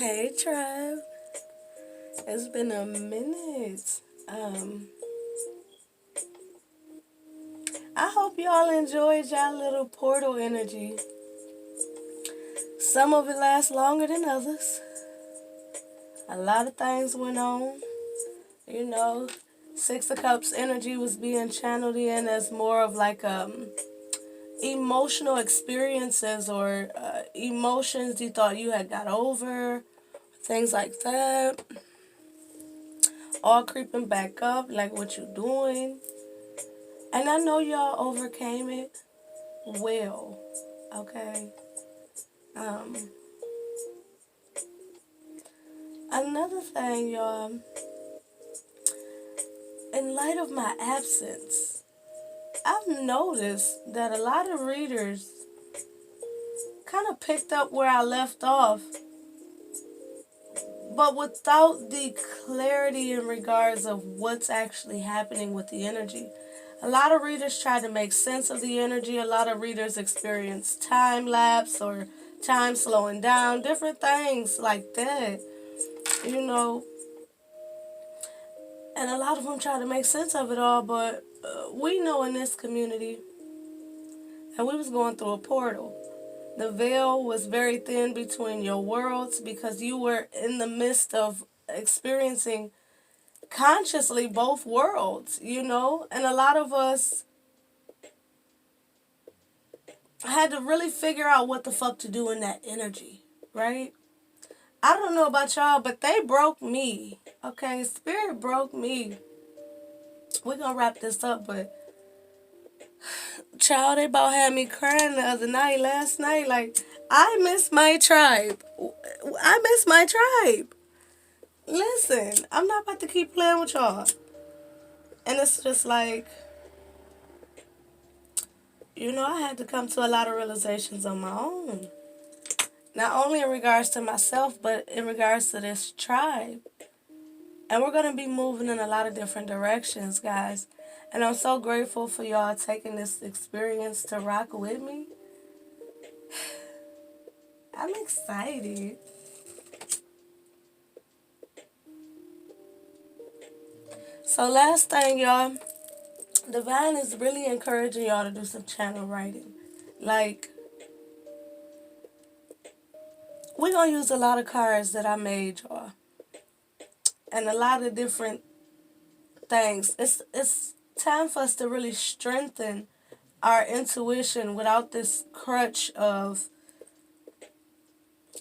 Hey, Trev. It's been a minute. Um, I hope y'all enjoyed y'all little portal energy. Some of it lasts longer than others. A lot of things went on. You know, Six of Cups energy was being channeled in as more of like emotional experiences or emotions you thought you had got over, things like that. All creeping back up, like what you doing. And I know y'all overcame it well, okay? Um, Another thing, y'all, in light of my absence, I've noticed that a lot of readers kind of picked up where I left off, but without the clarity in regards of what's actually happening with the energy. A lot of readers try to make sense of the energy. A lot of readers experience time lapse or time slowing down, different things like that. You know, and a lot of them try to make sense of it all, but we know in this community that we was going through a portal. The veil was very thin between your worlds because you were in the midst of experiencing consciously both worlds, and a lot of us had to really figure out what the fuck to do in that energy, right? I don't know about y'all, but they broke me. Okay, spirit broke me. We're gonna wrap this up, but child, they about had me crying the other night, last night. Like, I miss my tribe. I miss my tribe. Listen, I'm not about to keep playing with y'all. And it's just like, I had to come to a lot of realizations on my own. Not only in regards to myself, but in regards to this tribe. And we're going to be moving in a lot of different directions, guys. And I'm so grateful for y'all taking this experience to rock with me. I'm excited. So last thing, y'all, Divine is really encouraging y'all to do some channel writing. Like, we're going to use a lot of cards that I made, y'all. And a lot of different things. It's time for us to really strengthen our intuition without this crutch of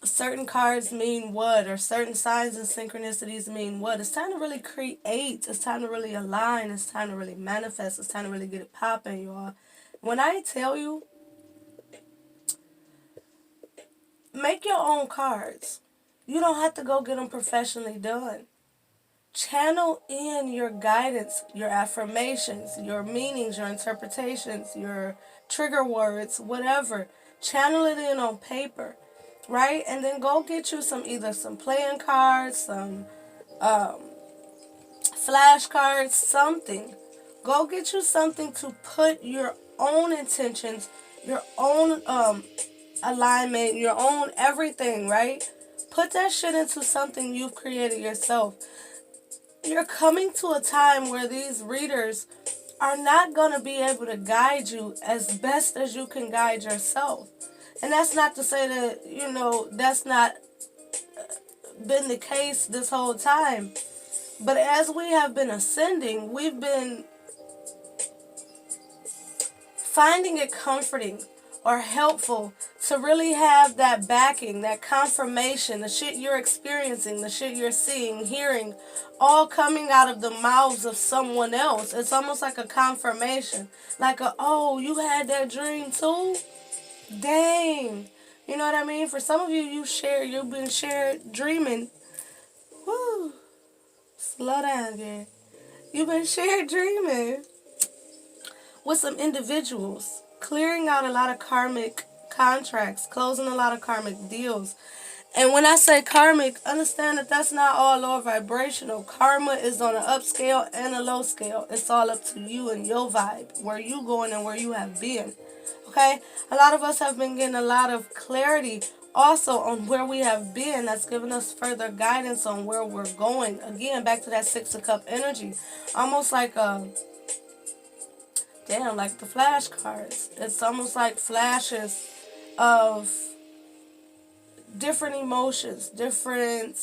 certain cards mean what or certain signs and synchronicities mean what. It's time to really create. It's time to really align. It's time to really manifest. It's time to really get it popping, y'all. When I tell you, make your own cards. You don't have to go get them professionally done. Channel in your guidance, your affirmations, your meanings, your interpretations, your trigger words, whatever. Channel it in on paper, right? And then go get you either some playing cards, some flashcards, something. Go get you something to put your own intentions, your own alignment, your own everything, right? Put that shit into something you've created yourself. You're coming to a time where these readers are not going to be able to guide you as best as you can guide yourself. And that's not to say that, that's not been the case this whole time. But as we have been ascending, we've been finding it comforting or helpful to really have that backing, that confirmation, the shit you're experiencing, the shit you're seeing, hearing, all coming out of the mouths of someone else. It's almost like a confirmation. Like oh, you had that dream too? Dang. You know what I mean? For some of you, you've been shared dreaming. Woo. Slow down, girl. You've been shared dreaming with some individuals, clearing out a lot of karmic contracts, closing a lot of karmic deals. And when I say karmic, understand that that's not all low vibrational. Karma is on an up scale and a low scale. It's all up to you and your vibe, where you going and where you have been. Okay? A lot of us have been getting a lot of clarity also on where we have been, that's giving us further guidance on where we're going. Again, back to that Six of Cup energy. Almost like damn, like the flashcards. It's almost like flashes of different emotions, different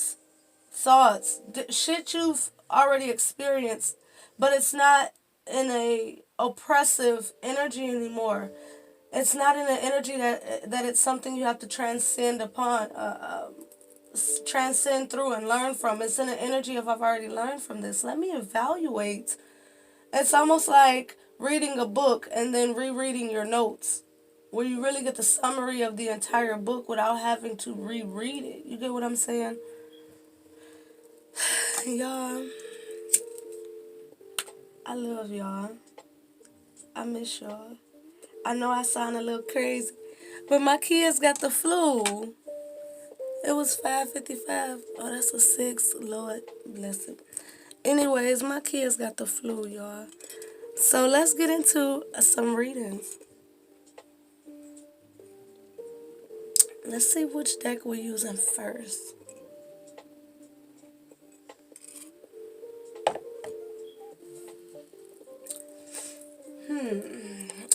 thoughts, shit you've already experienced, but it's not in a oppressive energy anymore. It's not in an energy that it's something you have to transcend upon, transcend through and learn from. It's in an energy of I've already learned from this. Let me evaluate. It's almost like reading a book and then rereading your notes, where you really get the summary of the entire book without having to reread it. You get what I'm saying? Y'all, I love y'all. I miss y'all. I know I sound a little crazy, but my kids got the flu. It was 5:55. Oh, that's a 6. Lord bless it. Anyways, my kids got the flu, y'all. So let's get into some readings. Let's see which deck we're using first.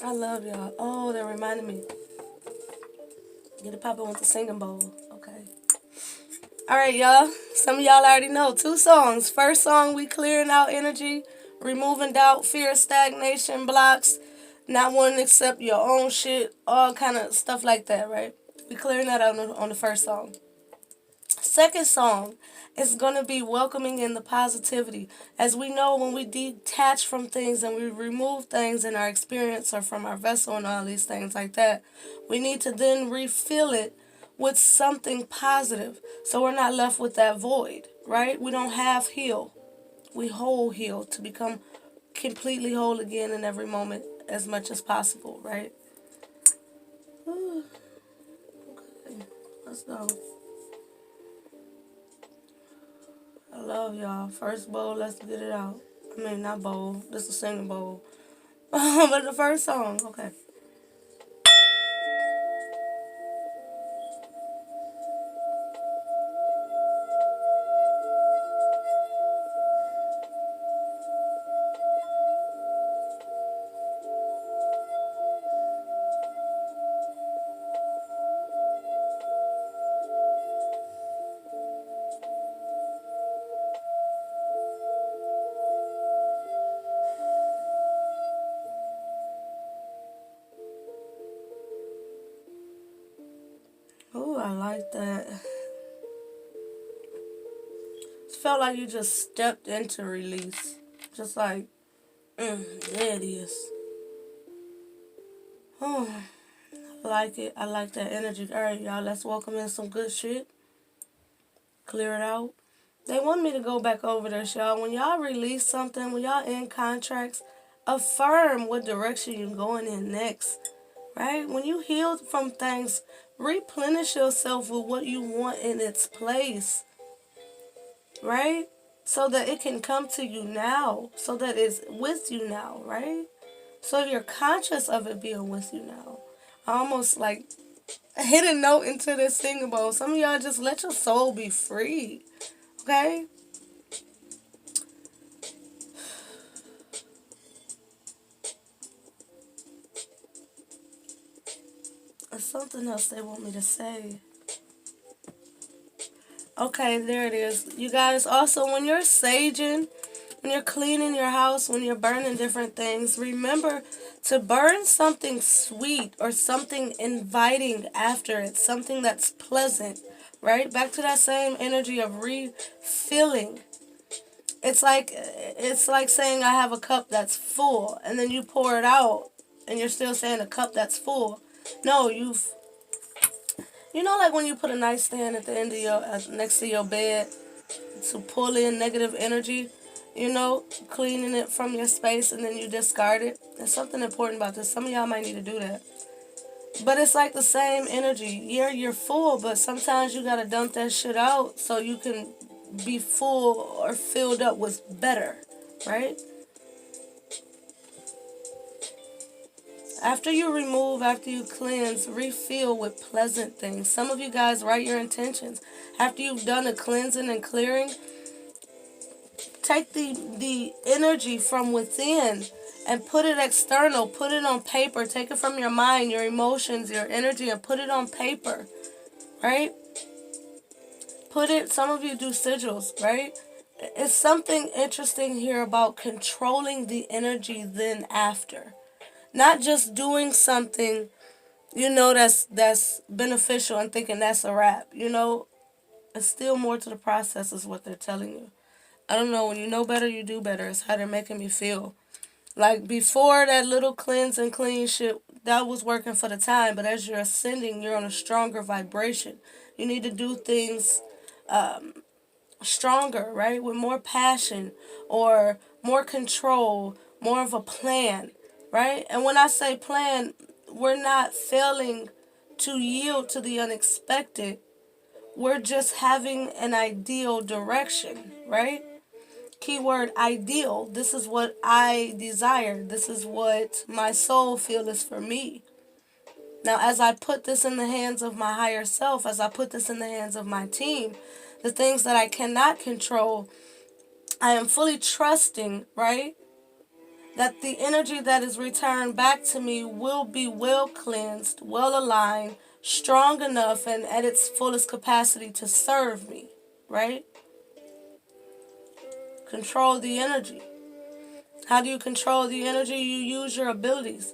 I love y'all. Oh, that reminded me. Get it poppin' with the singing bowl. Okay. Alright, y'all. Some of y'all already know. 2 songs. First song, we clearing out energy, removing doubt, fear, stagnation, blocks, not wanting to accept your own shit, all kind of stuff like that, right? We clearing that out on the first song. Second song is going to be welcoming in the positivity. As we know, when we detach from things and we remove things in our experience or from our vessel and all these things like that, we need to then refill it with something positive so we're not left with that void, right? We don't half heal. We whole heal to become completely whole again in every moment as much as possible, right? Okay, let's go. I love y'all. First bowl, let's get it out. I mean, not bowl. This is a singing bowl. But the first song, okay. Oh, I like that. It felt like you just stepped into release. Just like, there it is. Oh, I like it. I like that energy. All right, y'all, let's welcome in some good shit. Clear it out. They want me to go back over this, y'all. When y'all release something, when y'all in contracts, affirm what direction you're going in next, right? When you heal from things, replenish yourself with what you want in its place, right? So that it can come to you now, so that it's with you now, right? So you're conscious of it being with you now. I almost like hit a note into this singing bowl. Some of y'all just let your soul be free, okay? There's something else they want me to say. Okay, there it is. You guys, also, when you're saging, when you're cleaning your house, when you're burning different things, remember to burn something sweet or something inviting after it, something that's pleasant, right? Back to that same energy of refilling. It's like saying I have a cup that's full and then you pour it out and you're still saying a cup that's full. No, like when you put a nightstand at the end of your next to your bed to pull in negative energy, cleaning it from your space and then you discard it. There's something important about this. Some of y'all might need to do that. But it's like the same energy. Yeah, you're full, but sometimes you gotta dump that shit out so you can be full or filled up with better, right? After you remove, after you cleanse, refill with pleasant things. Some of you guys write your intentions. After you've done a cleansing and clearing, take the energy from within and put it external. Put it on paper. Take it from your mind, your emotions, your energy, and put it on paper, right? Put it, some of you do sigils, right? It's something interesting here about controlling the energy then after. Not just doing something, that's beneficial and thinking that's a wrap. It's still more to the process is what they're telling you. I don't know, when you know better, you do better. It's how they're making me feel. Like before that little cleanse and clean shit, that was working for the time. But as you're ascending, you're on a stronger vibration. You need to do things stronger, right? With more passion or more control, more of a plan, right? And when I say plan, we're not failing to yield to the unexpected. We're just having an ideal direction, right? Keyword ideal. This is what I desire. This is what my soul feels is for me. Now, as I put this in the hands of my higher self, as I put this in the hands of my team, the things that I cannot control, I am fully trusting, right, that the energy that is returned back to me will be well cleansed, well aligned, strong enough, and at its fullest capacity to serve me, right? Control the energy. How do you control the energy? You use your abilities,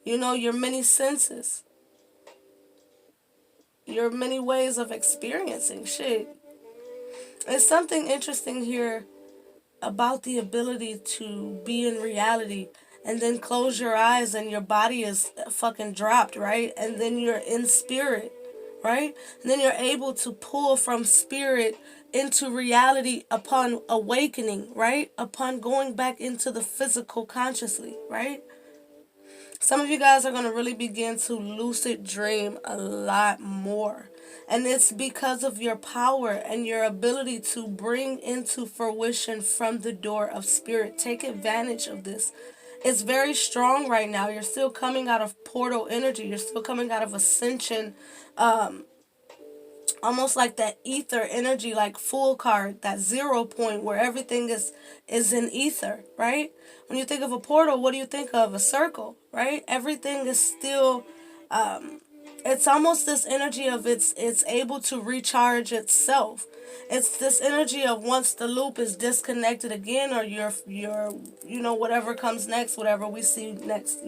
your many senses, your many ways of experiencing shit. There's something interesting here about the ability to be in reality and then close your eyes and your body is fucking dropped, right? And then you're in spirit, right? And then you're able to pull from spirit into reality upon awakening, right? Upon going back into the physical consciously, right? Some of you guys are going to really begin to lucid dream a lot more. And it's because of your power and your ability to bring into fruition from the door of spirit. Take advantage of this. It's very strong right now. You're still coming out of portal energy. You're still coming out of ascension. Almost like that ether energy, like full card, that 0 point where everything is in ether, right? When you think of a portal, what do you think of? A circle, right? Everything is still it's almost this energy of it's able to recharge itself. It's this energy of once the loop is disconnected again, or your whatever comes next, whatever we see next,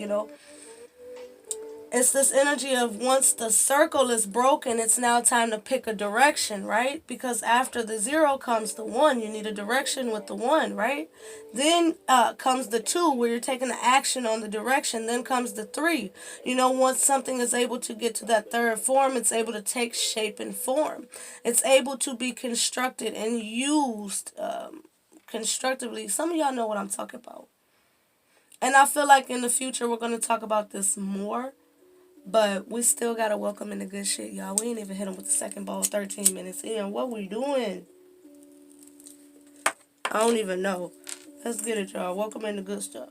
it's this energy of once the circle is broken, it's now time to pick a direction, right? Because after the 0 comes the 1. You need a direction with the 1, right? Then comes the 2, where you're taking the action on the direction. Then comes the 3. Once something is able to get to that third form, it's able to take shape and form. It's able to be constructed and used constructively. Some of y'all know what I'm talking about. And I feel like in the future we're going to talk about this more. But we still gotta welcome in the good shit, y'all. We ain't even hit them with the second ball 13 minutes in. What we doing? I don't even know. Let's get it, y'all. Welcome in the good stuff.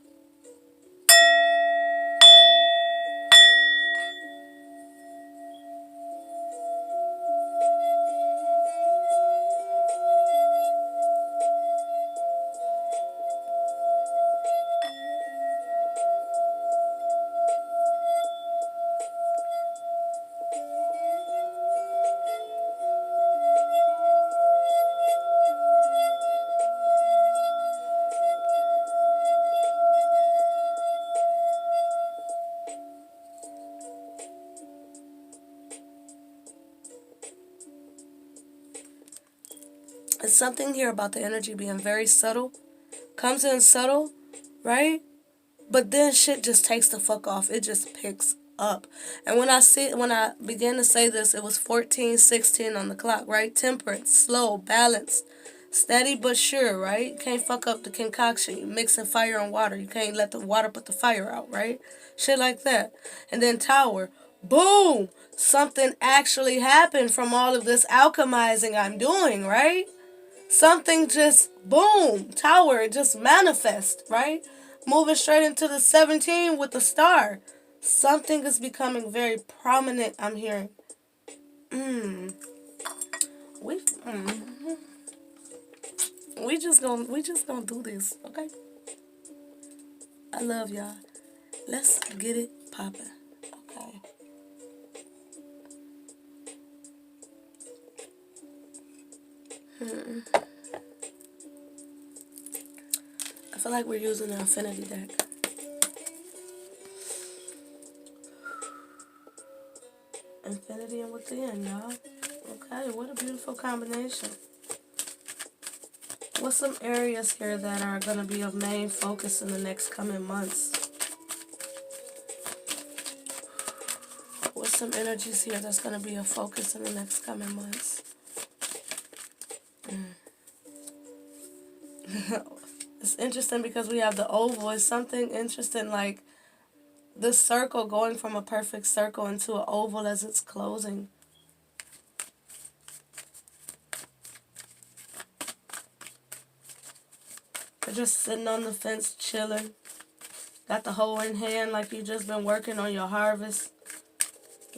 It's something here about the energy being very subtle. Comes in subtle, right? But then shit just takes the fuck off. It just picks up. And when I began to say this, it was 14:16 on the clock, right? Temperate, slow, balanced, steady but sure, right? You can't fuck up the concoction. You mixing fire and water. You can't let the water put the fire out, right? Shit like that. And then Tower, boom! Something actually happened from all of this alchemizing I'm doing, right? Something just, boom, Tower, just manifest, right? Moving straight into the 17 with the star. Something is becoming very prominent, I'm hearing. We we just gonna do this, okay? I love y'all. Let's get it poppin'. Okay. I feel like we're using an infinity deck. Infinity and within, y'all. Okay, what a beautiful combination. What's some areas here that are going to be of main focus in the next coming months? What's some energies here that's going to be a focus in the next coming months? It's interesting because we have the oval. It's something interesting like the circle going from a perfect circle into an oval as it's closing. You're just sitting on the fence chilling. Got the hoe in hand like you just been working on your harvest.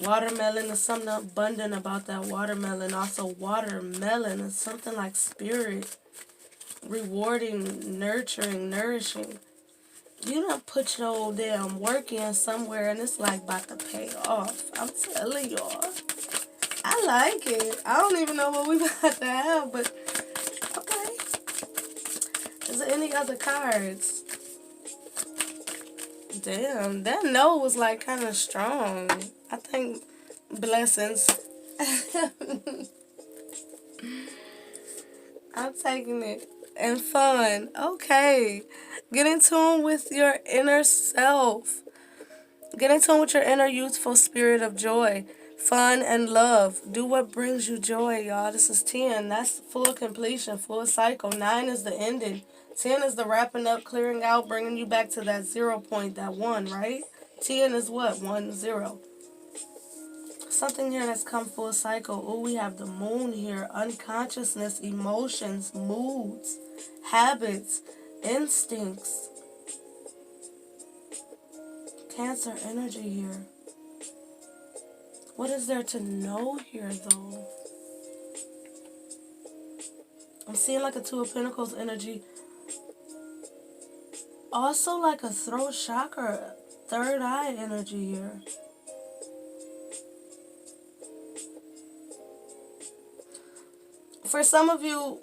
Watermelon is something abundant about that watermelon. Also, watermelon is something like spirit. Rewarding, nurturing, nourishing. You done put your damn work in somewhere and it's like about to pay off. I'm telling y'all. I like it. I don't even know what we about to have, but okay. Is there any other cards? Damn, that no was like kind of strong. I think blessings. I'm taking it. And fun. Okay. Get in tune with your inner self. Get in tune with your inner youthful spirit of joy, fun, and love. Do what brings you joy, y'all. This is 10. That's full completion, full cycle. 9 is the ending. 10 is the wrapping up, clearing out, bringing you back to that 0 point, that 1, right? 10 is what? 1, 0. Something here that's come full cycle. Oh, we have the moon here. Unconsciousness, emotions, moods, habits, instincts. Cancer energy here. What is there to know here, though? I'm seeing like a 2 of Pentacles energy. Also like a throat chakra, third eye energy here. For some of you,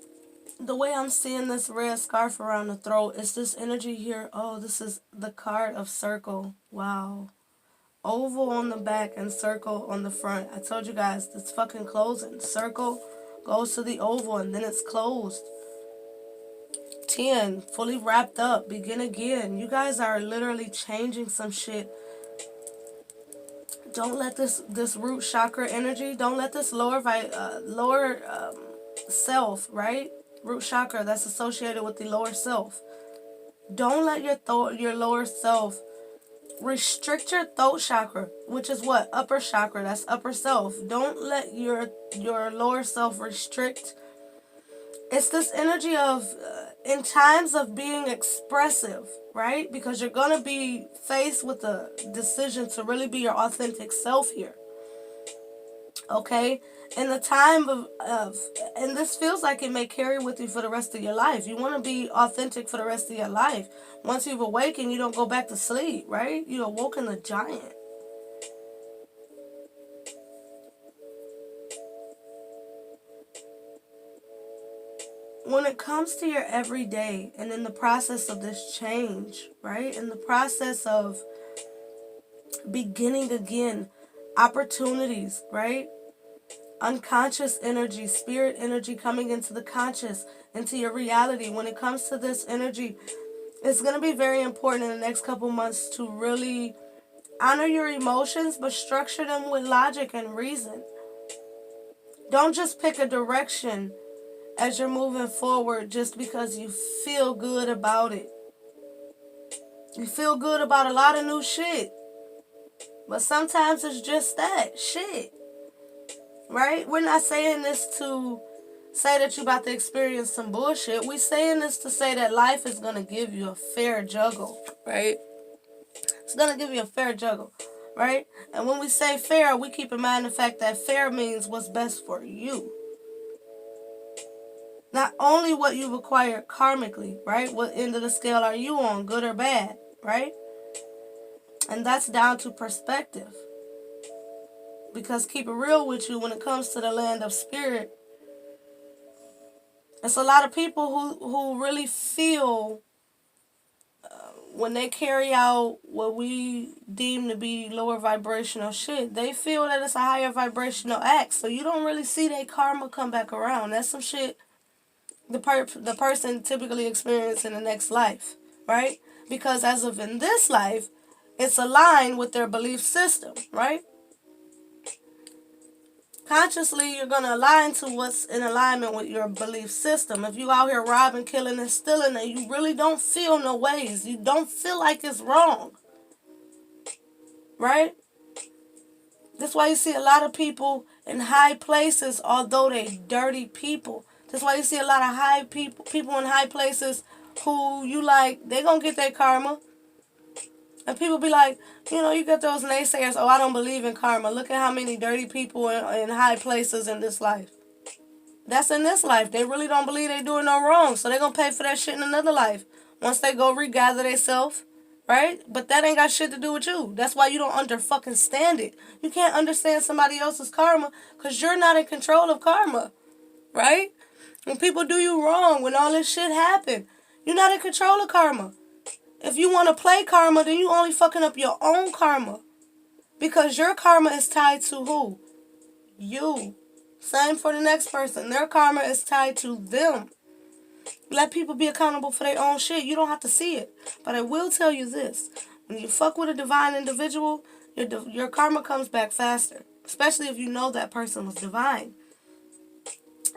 the way I'm seeing this red scarf around the throat is this energy here. Oh, this is the card of circle. Wow. Oval on the back and circle on the front. I told you guys, it's fucking closing. Circle goes to the oval and then it's closed. 10, fully wrapped up. Begin again. You guys are literally changing some shit. Don't let this root chakra energy, don't let this lower self, right? Root chakra that's associated with the lower self. Don't let your lower self restrict your throat chakra, which is what? Upper chakra, that's upper self. Don't let your lower self restrict. It's this energy of in times of being expressive, right? Because you're going to be faced with a decision to really be your authentic self here. Okay? In the time of and this feels like it may carry with you for the rest of your life. You want to be authentic for the rest of your life. Once you've awakened, you don't go back to sleep, right? You awoken the giant. When it comes to your everyday and in the process of this change, right? In the process of beginning again, opportunities, right? Unconscious energy, spirit energy coming into the conscious, into your reality. When it comes to this energy, it's going to be very important in the next couple months to really honor your emotions, but structure them with logic and reason. Don't just pick a direction as you're moving forward just because you feel good about it. You feel good about a lot of new shit. But sometimes it's just that shit. Right? We're not saying this to say that you're about to experience some bullshit. We're saying this to say that life is going to give you a fair juggle. Right? It's going to give you a fair juggle. right? And when we say fair, we keep in mind the fact that fair means what's best for you. Not only what you've acquired karmically, right? What end of the scale are you on, good or bad, right? And that's down to perspective. Because keep it real with you, when it comes to the land of spirit, it's a lot of people who really feel when they carry out what we deem to be lower vibrational shit, they feel that it's a higher vibrational act. So you don't really see their karma come back around. That's some shit the person typically experiences in the next life, right? Because as of in this life, it's aligned with their belief system, right? Consciously, you're going to align to what's in alignment with your belief system. If you out here robbing, killing, and stealing, and you really don't feel no ways, you don't feel like it's wrong, right? That's why you see a lot of people in high places, although they dirty people. That's why you see a lot of high people in high places who you like, they gonna get their karma. And people be like, you get those naysayers, oh, I don't believe in karma. Look at how many dirty people in high places in this life. That's in this life. They really don't believe they doing no wrong. So they going to pay for that shit in another life. Once they go regather themselves, right? But that ain't got shit to do with you. That's why you don't stand it. You can't understand somebody else's karma because you're not in control of karma, right? When people do you wrong, when all this shit happen, you're not in control of karma. If you want to play karma, then you only fucking up your own karma. Because your karma is tied to who? You. Same for the next person. Their karma is tied to them. Let people be accountable for their own shit. You don't have to see it. But I will tell you this. When you fuck with a divine individual, your karma comes back faster. Especially if you know that person was divine.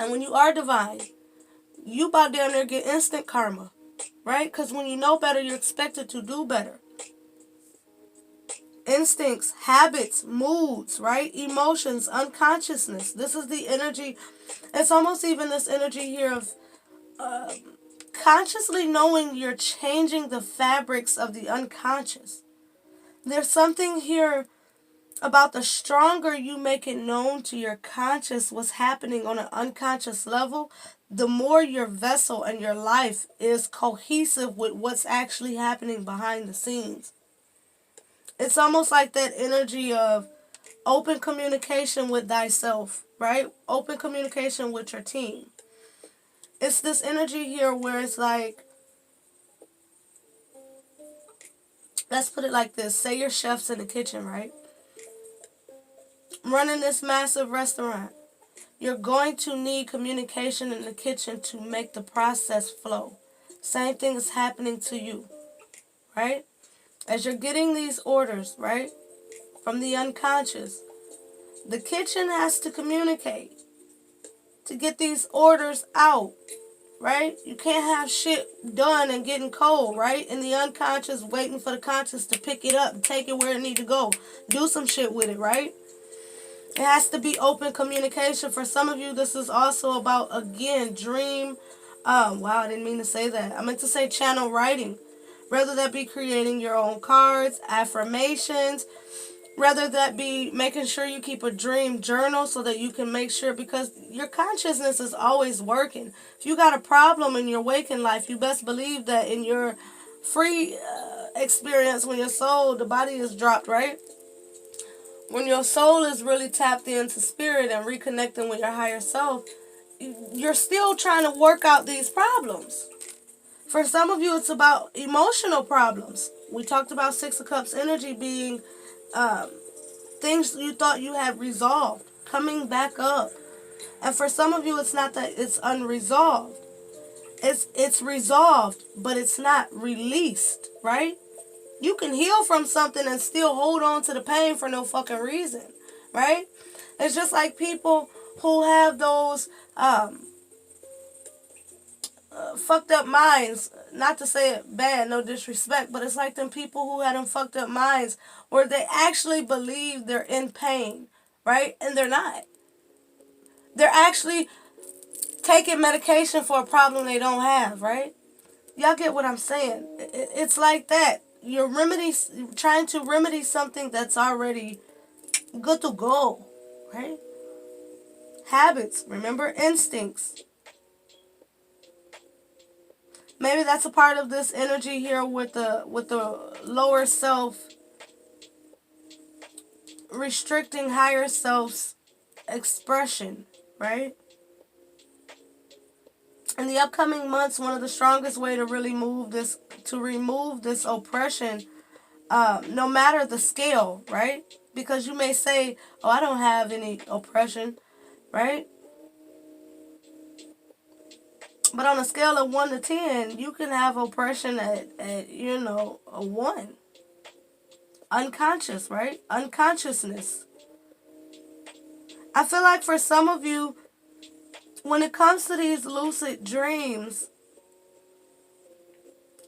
And when you are divine, you about damn near get instant karma. Right? Because when you know better, you're expected to do better. Instincts, habits, moods, right? Emotions, unconsciousness. This is the energy. It's almost even this energy here of consciously knowing you're changing the fabrics of the unconscious. There's something here about the stronger you make it known to your conscious what's happening on an unconscious level, the more your vessel and your life is cohesive with what's actually happening behind the scenes. It's almost like that energy of open communication with thyself, right? Open communication with your team. It's this energy here where it's like, let's put it like this. Say your chef's in the kitchen, right? Running this massive restaurant. You're going to need communication in the kitchen to make the process flow. Same thing is happening to you, right? As you're getting these orders, right, from the unconscious, the kitchen has to communicate to get these orders out, right? You can't have shit done and getting cold, right? And the unconscious waiting for the conscious to pick it up and take it where it need to go. Do some shit with it, right? It has to be open communication. For some of you, this is also about, again, dream. Wow, I didn't mean to say that. I meant to say channel writing. Whether that be creating your own cards, affirmations, whether that be making sure you keep a dream journal so that you can make sure, because your consciousness is always working. If you got a problem in your waking life, you best believe that in your free experience, when your soul, the body is dropped, right? When your soul is really tapped into spirit and reconnecting with your higher self, you're still trying to work out these problems. For some of you, it's about emotional problems. We talked about Six of Cups energy being things you thought you had resolved, coming back up. And for some of you, it's not that it's unresolved. It's resolved, but it's not released, right? You can heal from something and still hold on to the pain for no fucking reason, right? It's just like people who have those fucked up minds. Not to say it bad, no disrespect, but it's like them people who had them fucked up minds where they actually believe they're in pain, right? And they're not. They're actually taking medication for a problem they don't have, right? Y'all get what I'm saying? It's like that. you're trying to remedy something that's already good to go, right? Habits, remember, instincts. Maybe that's a part of this energy here with the lower self restricting higher self's expression, right? In the upcoming months, one of the strongest way to really remove this oppression, no matter the scale, right? Because you may say, oh, I don't have any oppression, right? But on a scale of 1 to 10, you can have oppression at a 1. Unconscious, right? Unconsciousness. I feel like for some of you, when it comes to these lucid dreams,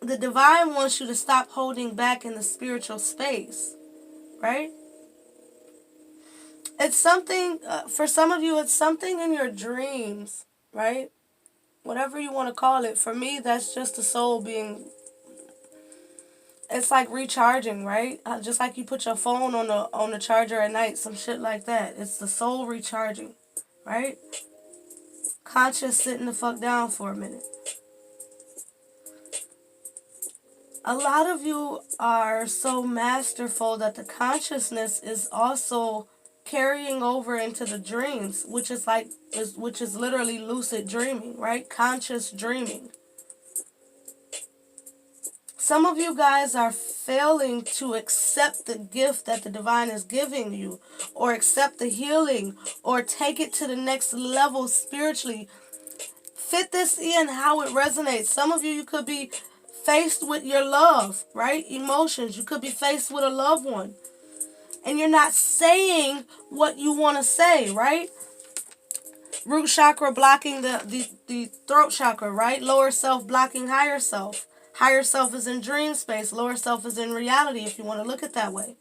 the divine wants you to stop holding back in the spiritual space, right? It's something, for some of you, it's something in your dreams, right? Whatever you want to call it. For me, that's just the soul being, it's like recharging, right? Just like you put your phone on the charger at night, some shit like that. It's the soul recharging, right? Conscious sitting the fuck down for a minute. A lot of you are so masterful that the consciousness is also carrying over into the dreams, which is literally lucid dreaming, right? Conscious dreaming. Some of you guys are failing to accept the gift that the divine is giving you, or accept the healing, or take it to the next level spiritually. Fit this in how it resonates. Some of you could be faced with your love, right? Emotions. You could be faced with a loved one, and you're not saying what you want to say, right? Root chakra blocking the throat chakra, right? Lower self blocking higher self. Higher self is in dream space. Lower self is in reality, if you want to look at that way.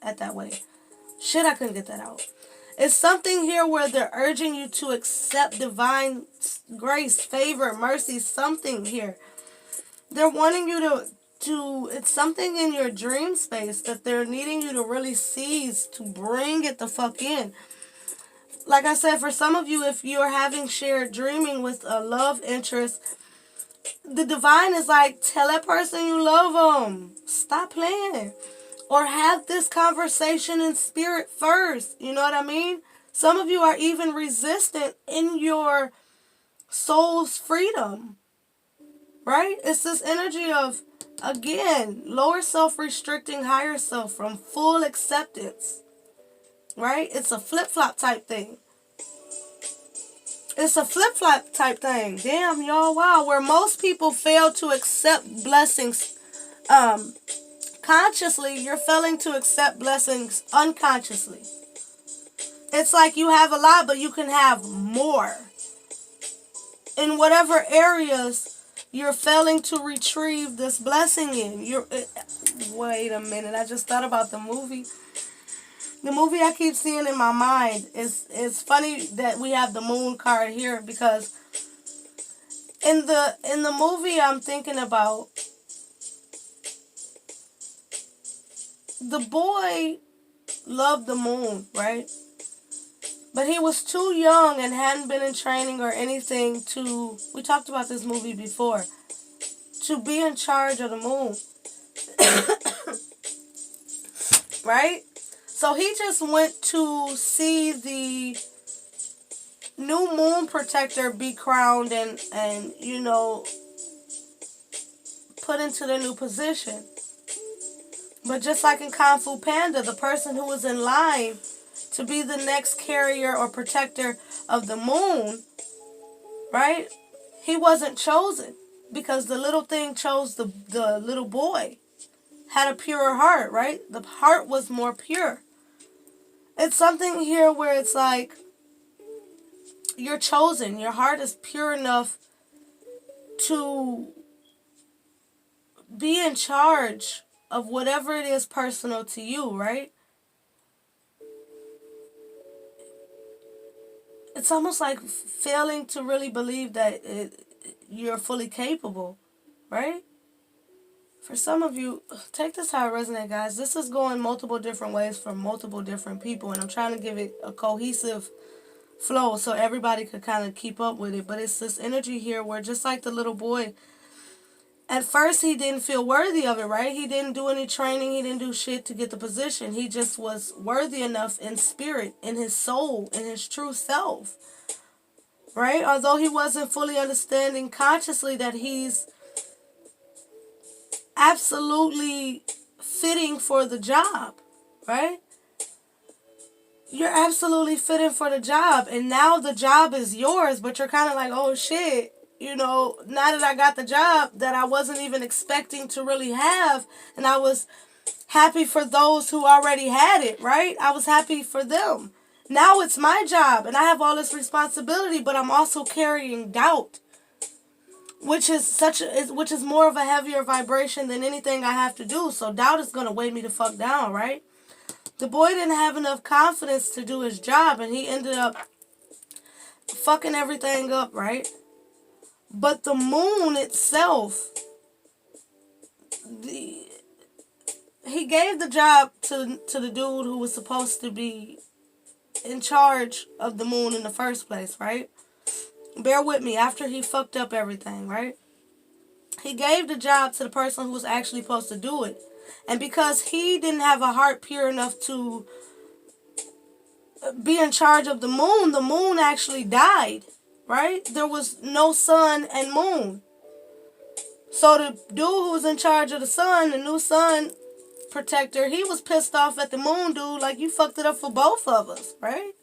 Shit, I couldn't get that out. It's something here where they're urging you to accept divine grace, favor, mercy, something here. They're wanting you to it's something in your dream space that they're needing you to really seize, to bring it the fuck in. Like I said, for some of you, if you're having shared dreaming with a love interest, the divine is like, tell that person you love them. Stop playing. Or have this conversation in spirit first. You know what I mean? Some of you are even resistant in your soul's freedom. Right? It's this energy of, again, lower self restricting higher self from full acceptance. Right? It's a flip-flop type thing. Damn, y'all, wow. Where most people fail to accept blessings consciously, you're failing to accept blessings unconsciously. It's like you have a lot, but you can have more. In whatever areas you're failing to retrieve this blessing in. Wait a minute, I just thought about the movie. The movie I keep seeing in my mind is funny that we have the moon card here, because in the movie I'm thinking about, the boy loved the moon, right? But he was too young and hadn't been in training or anything we talked about this movie before, to be in charge of the moon. Right? So he just went to see the new moon protector be crowned and put into their new position. But just like in Kung Fu Panda, the person who was in line to be the next carrier or protector of the moon, right? He wasn't chosen because the little thing chose the little boy. Had a purer heart, right? The heart was more pure. It's something here where it's like, you're chosen. Your heart is pure enough to be in charge of whatever it is personal to you, right? It's almost like failing to really believe that you're fully capable, right? For some of you, take this how it resonates, guys. This is going multiple different ways for multiple different people, and I'm trying to give it a cohesive flow so everybody could kind of keep up with it. But it's this energy here where, just like the little boy, at first he didn't feel worthy of it, right? He didn't do any training. He didn't do shit to get the position. He just was worthy enough in spirit, in his soul, in his true self, right? Although he wasn't fully understanding consciously that he's absolutely fitting for the job, right? You're absolutely fitting for the job, and now the job is yours, but you're kind of like, oh shit, you know, now that I got the job that I wasn't even expecting to really have, and I was happy for those who already had it, right? I was happy for them. Now it's my job, and I have all this responsibility, but I'm also carrying doubt, which is more of a heavier vibration than anything I have to do. So doubt is gonna weigh me the fuck down, right? The boy didn't have enough confidence to do his job, and he ended up fucking everything up, right? But the moon itself, he gave the job to the dude who was supposed to be in charge of the moon in the first place, right? Bear with me, after he fucked up everything, right? He gave the job to the person who was actually supposed to do it. And because he didn't have a heart pure enough to be in charge of the moon actually died, right? There was no sun and moon. So the dude who was in charge of the sun, the new sun protector, he was pissed off at the moon dude, like, you fucked it up for both of us, right?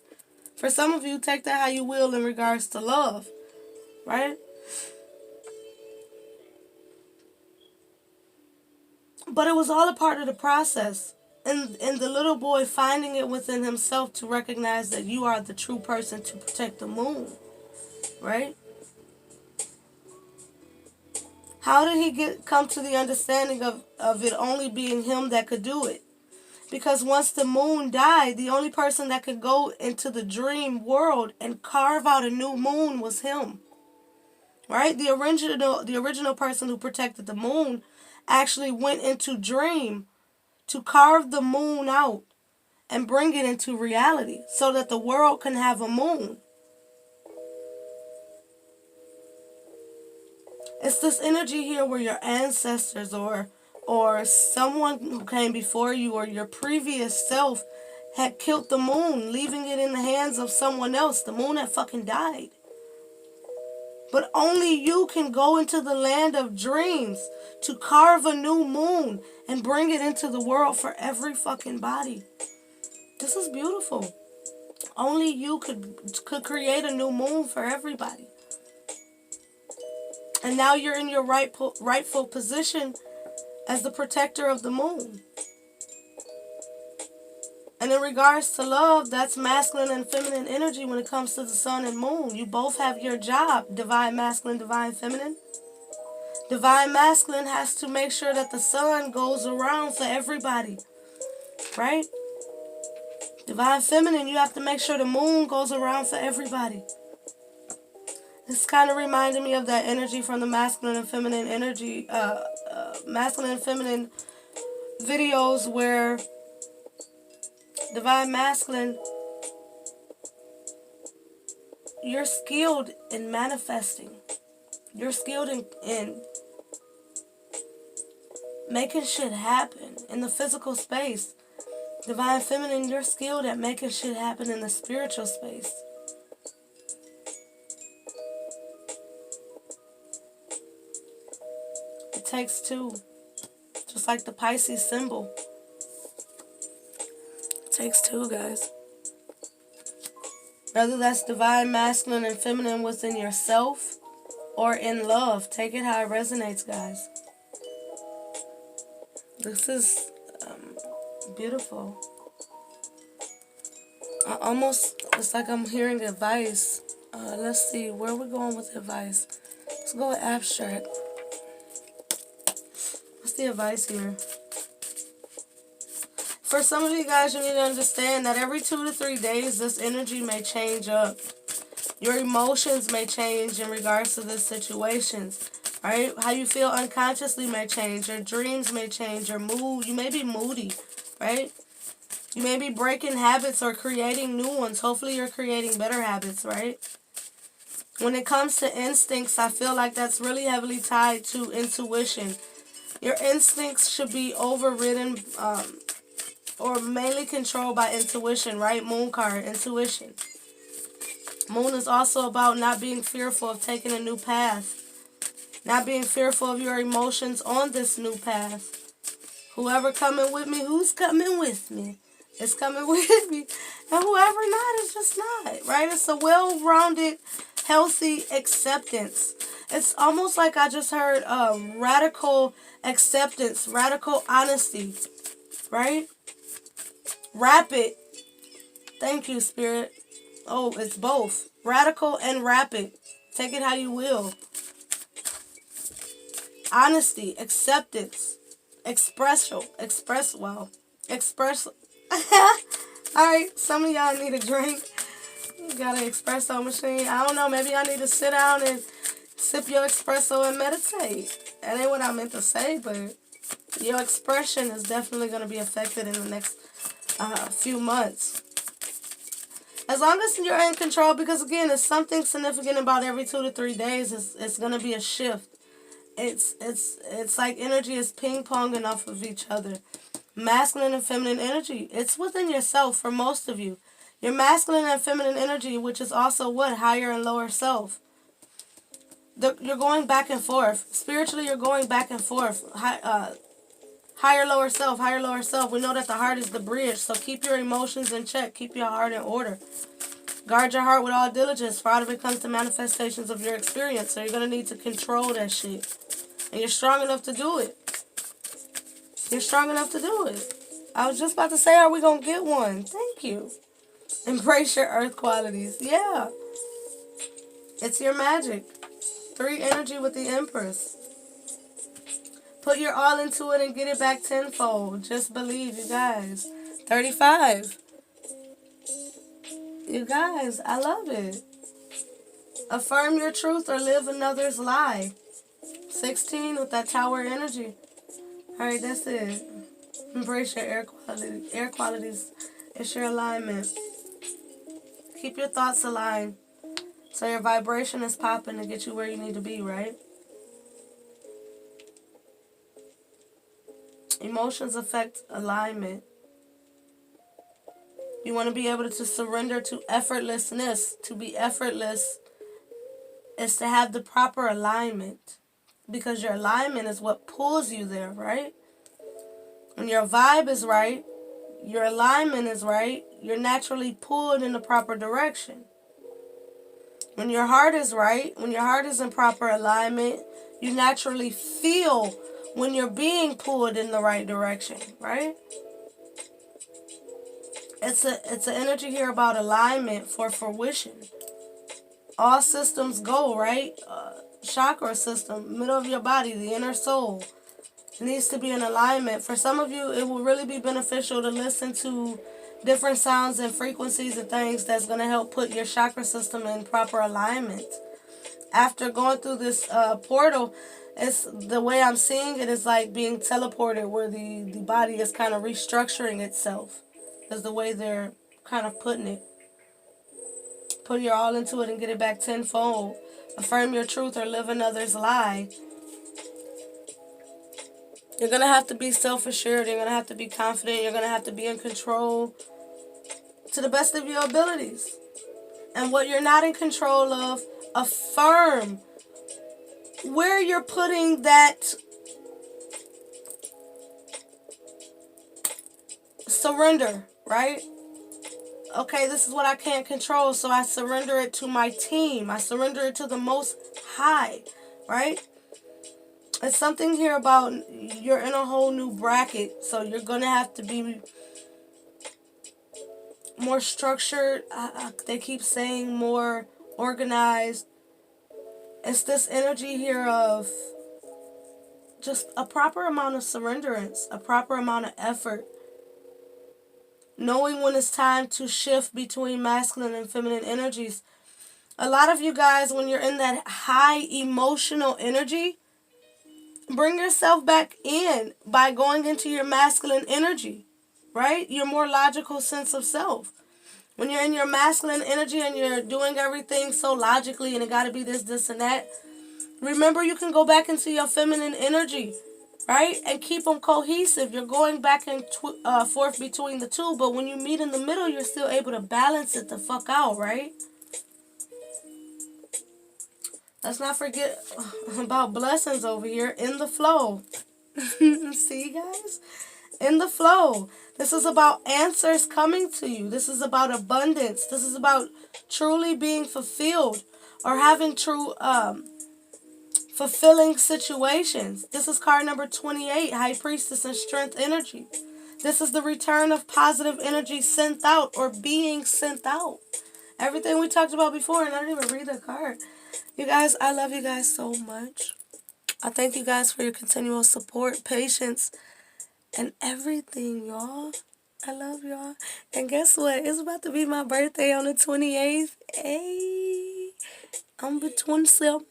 For some of you, take that how you will in regards to love, right? But it was all a part of the process. And the little boy finding it within himself to recognize that you are the true person to protect the moon, right? How did he come to the understanding of it only being him that could do it? Because once the moon died, the only person that could go into the dream world and carve out a new moon was him. Right? The original person who protected the moon actually went into dream to carve the moon out and bring it into reality so that the world can have a moon. It's this energy here where your ancestors or someone who came before you or your previous self had killed the moon, leaving it in the hands of someone else. The moon had fucking died. But only you can go into the land of dreams to carve a new moon and bring it into the world for every fucking body. This is beautiful. Only you could create a new moon for everybody. And now you're in your rightful position as the protector of the moon. And in regards to love, that's masculine and feminine energy when it comes to the sun and moon. You both have your job, divine masculine, divine feminine. Divine masculine has to make sure that the sun goes around for everybody, right? Divine feminine, you have to make sure the moon goes around for everybody. This kind of reminded me of that energy from the masculine and feminine energy, masculine and feminine videos where divine masculine, you're skilled in manifesting. You're skilled in making shit happen in the physical space. Divine feminine, you're skilled at making shit happen in the spiritual space. It takes two. Just like the Pisces symbol. It takes two, guys. Whether that's divine masculine and feminine within yourself or in love. Take it how it resonates, guys. This is beautiful. It's like I'm hearing advice. Let's see, where are we going with advice? Let's go with abstract. What's the advice here? For some of you guys, you need to understand that every 2 to 3 days, this energy may change up. Your emotions may change in regards to the situations. right? How you feel unconsciously may change. Your dreams may change. Your mood, you may be moody, right? You may be breaking habits or creating new ones. Hopefully you're creating better habits, right? When it comes to instincts, I feel like that's really heavily tied to intuition. Your instincts should be overridden or mainly controlled by intuition, right? Moon card, intuition. Moon is also about not being fearful of taking a new path. Not being fearful of your emotions on this new path. Whoever coming with me, who's coming with me? It's coming with me. And whoever not is just not, right? It's a well-rounded, healthy acceptance. It's almost like I just heard radical acceptance, radical honesty, right? Rapid. Thank you, Spirit. Oh, it's both. Radical and rapid. Take it how you will. Honesty, acceptance, express. Alright, some of y'all need a drink. You got an espresso machine. I don't know, maybe I need to sit down and sip your espresso and meditate. That ain't what I meant to say, but your expression is definitely going to be affected in the next few months. As long as you're in control, because again, it's something significant about every 2 to 3 days. It's going to be a shift. It's like energy is ping-ponging off of each other. Masculine and feminine energy. It's within yourself for most of you. Your masculine and feminine energy, which is also what? Higher and lower self. You're going back and forth. Spiritually, you're going back and forth. Higher, lower self, higher, lower self. We know that the heart is the bridge, so keep your emotions in check. Keep your heart in order. Guard your heart with all diligence, for out of it comes the manifestations of your experience. So you're going to need to control that shit. And you're strong enough to do it. You're strong enough to do it. I was just about to say, are we going to get one? Thank you. Embrace your earth qualities. Yeah. It's your magic. 3 energy with the Empress. Put your all into it and get it back tenfold. Just believe, you guys. 35. You guys, I love it. Affirm your truth or live another's lie. 16 with that tower energy. Alright, that's it. Embrace your air quality. Air qualities. It's your alignment. Keep your thoughts aligned. So your vibration is popping to get you where you need to be, right? Emotions affect alignment. You want to be able to surrender to effortlessness. To be effortless is to have the proper alignment. Because your alignment is what pulls you there, right? When your vibe is right, your alignment is right, you're naturally pulled in the proper direction. When your heart is right, when your heart is in proper alignment, you naturally feel when you're being pulled in the right direction, right? It's an energy here about alignment for fruition. All systems go, right? Chakra system, middle of your body, the inner soul. It needs to be in alignment. For some of you, it will really be beneficial to listen to different sounds and frequencies and things that's going to help put your chakra system in proper alignment. After going through this portal, it's the way I'm seeing it is like being teleported, where the body is kind of restructuring itself. Is the way they're kind of putting it. Put your all into it and get it back tenfold. Affirm your truth or live another's lie. You're going to have to be self-assured. You're going to have to be confident. You're going to have to be in control to the best of your abilities. And what you're not in control of, affirm where you're putting that surrender, right? Okay, this is what I can't control, so I surrender it to my team. I surrender it to the Most High, right? It's something here about you're in a whole new bracket, so you're going to have to be more structured. They keep saying more organized. It's this energy here of just a proper amount of surrenderance, a proper amount of effort. Knowing when it's time to shift between masculine and feminine energies. A lot of you guys, when you're in that high emotional energy, Bring yourself back in by going into your masculine energy, right? Your more logical sense of self. When you're in your masculine energy and you're doing everything so logically and it got to be this, and that, remember you can go back into your feminine energy, right? And keep them cohesive. You're going back and forth between the two, but when you meet in the middle, you're still able to balance it the fuck out, right? Let's not forget about blessings over here in the flow. See, guys? In the flow. This is about answers coming to you. This is about abundance. This is about truly being fulfilled or having true fulfilling situations. This is card number 28, High Priestess and Strength Energy. This is the return of positive energy sent out or being sent out. Everything we talked about before, and I didn't even read the card. You guys, I love you guys so much. I thank you guys for your continual support, patience, and everything, y'all. I love y'all. And guess what? It's about to be my birthday on the 28th. Hey, I'm the 27th.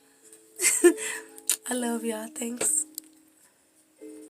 I love y'all. Thanks.